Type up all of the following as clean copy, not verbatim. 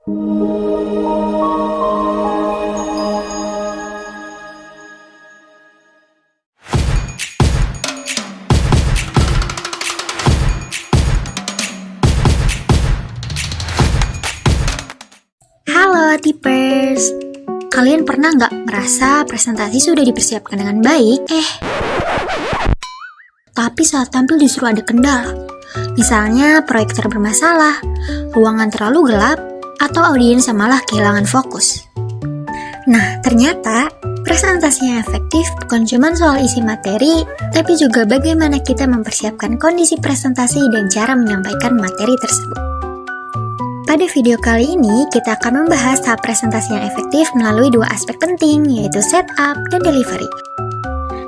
Halo Tipers, kalian pernah nggak merasa presentasi sudah dipersiapkan dengan baik, tapi saat tampil justru ada kendala? Misalnya proyektor bermasalah, ruangan terlalu gelap, atau audiens malah kehilangan fokus. Nah, ternyata presentasi yang efektif bukan cuma soal isi materi, tapi juga bagaimana kita mempersiapkan kondisi presentasi dan cara menyampaikan materi tersebut. Pada video kali ini, kita akan membahas tahap presentasi yang efektif melalui dua aspek penting, yaitu setup dan delivery.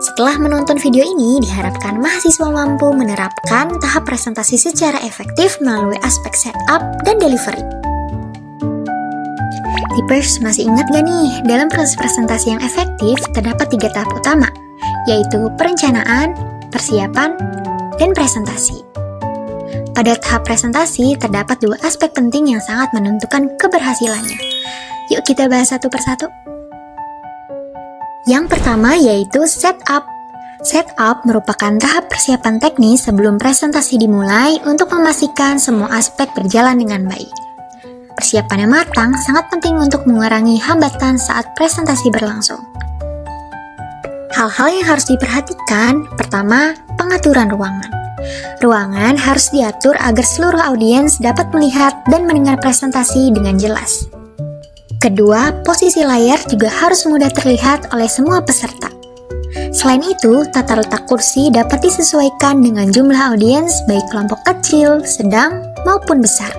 Setelah menonton video ini, diharapkan mahasiswa mampu menerapkan tahap presentasi secara efektif melalui aspek setup dan delivery. Tipers, masih ingat gak nih, dalam proses presentasi yang efektif terdapat 3 tahap utama, yaitu perencanaan, persiapan, dan presentasi. Pada tahap presentasi, terdapat 2 aspek penting yang sangat menentukan keberhasilannya. Yuk kita bahas satu persatu. Yang pertama yaitu setup. Setup merupakan tahap persiapan teknis sebelum presentasi dimulai untuk memastikan semua aspek berjalan dengan baik. Persiapan yang matang sangat penting untuk mengurangi hambatan saat presentasi berlangsung. Hal-hal yang harus diperhatikan, pertama, pengaturan ruangan. Ruangan harus diatur agar seluruh audiens dapat melihat dan mendengar presentasi dengan jelas. Kedua, posisi layar juga harus mudah terlihat oleh semua peserta. Selain itu, tata letak kursi dapat disesuaikan dengan jumlah audiens baik kelompok kecil, sedang, maupun besar.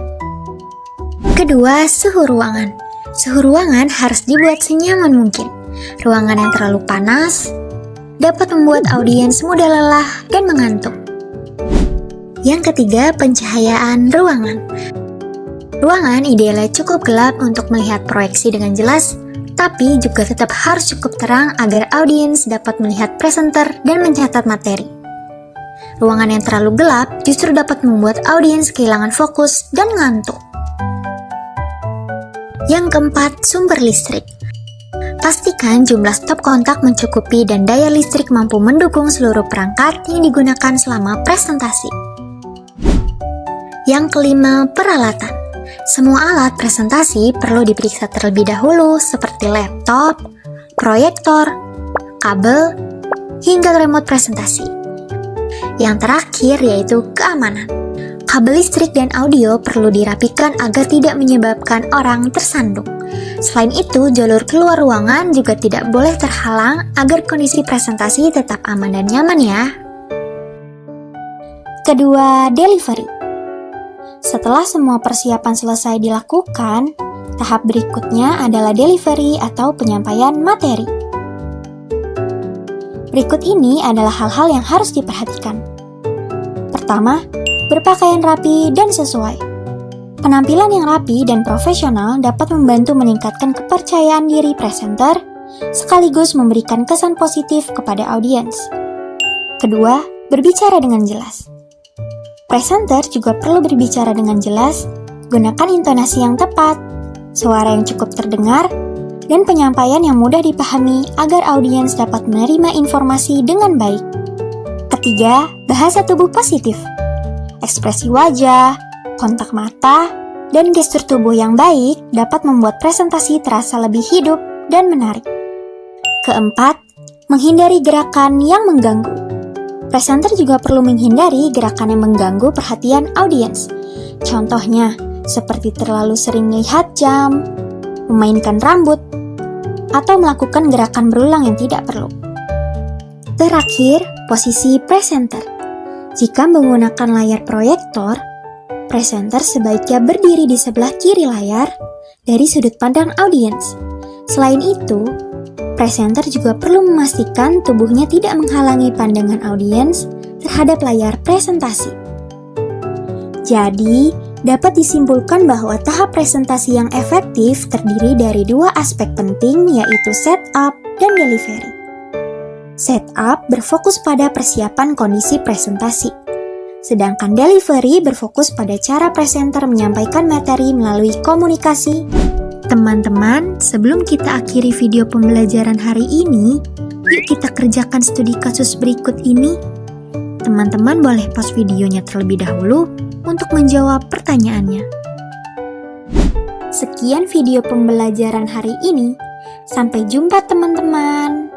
Kedua, suhu ruangan. Suhu ruangan harus dibuat senyaman mungkin. Ruangan yang terlalu panas dapat membuat audiens mudah lelah dan mengantuk. Yang ketiga, pencahayaan ruangan. Ruangan idealnya cukup gelap untuk melihat proyeksi dengan jelas, tapi juga tetap harus cukup terang agar audiens dapat melihat presenter dan mencatat materi. Ruangan yang terlalu gelap justru dapat membuat audiens kehilangan fokus dan ngantuk. Yang keempat, sumber listrik. Pastikan jumlah stop kontak mencukupi dan daya listrik mampu mendukung seluruh perangkat yang digunakan selama presentasi. Yang kelima, peralatan. Semua alat presentasi perlu diperiksa terlebih dahulu seperti laptop, proyektor, kabel, hingga remote presentasi. Yang terakhir yaitu keamanan. Kabel listrik dan audio perlu dirapikan agar tidak menyebabkan orang tersandung. Selain itu, jalur keluar ruangan juga tidak boleh terhalang agar kondisi presentasi tetap aman dan nyaman ya. Kedua, delivery. Setelah semua persiapan selesai dilakukan, tahap berikutnya adalah delivery atau penyampaian materi. Berikut ini adalah hal-hal yang harus diperhatikan. Pertama, berpakaian rapi dan sesuai. Penampilan yang rapi dan profesional dapat membantu meningkatkan kepercayaan diri presenter, sekaligus memberikan kesan positif kepada audiens. Kedua, berbicara dengan jelas. Presenter juga perlu berbicara dengan jelas, gunakan intonasi yang tepat, suara yang cukup terdengar, dan penyampaian yang mudah dipahami agar audiens dapat menerima informasi dengan baik. Ketiga, bahasa tubuh positif. Ekspresi wajah, kontak mata, dan gestur tubuh yang baik dapat membuat presentasi terasa lebih hidup dan menarik. Keempat, menghindari gerakan yang mengganggu. Presenter juga perlu menghindari gerakan yang mengganggu perhatian audiens. Contohnya, seperti terlalu sering melihat jam, memainkan rambut, atau melakukan gerakan berulang yang tidak perlu. Terakhir, posisi presenter. Jika menggunakan layar proyektor, presenter sebaiknya berdiri di sebelah kiri layar dari sudut pandang audiens. Selain itu, presenter juga perlu memastikan tubuhnya tidak menghalangi pandangan audiens terhadap layar presentasi. Jadi, dapat disimpulkan bahwa tahap presentasi yang efektif terdiri dari 2 aspek penting, yaitu setup dan delivery. Setup berfokus pada persiapan kondisi presentasi, Sedangkan delivery berfokus pada cara presenter menyampaikan materi melalui komunikasi. Teman-teman, sebelum kita akhiri video pembelajaran hari ini, yuk kita kerjakan studi kasus berikut ini. Teman-teman boleh pause videonya terlebih dahulu untuk menjawab pertanyaannya. Sekian video pembelajaran hari ini. Sampai jumpa teman-teman.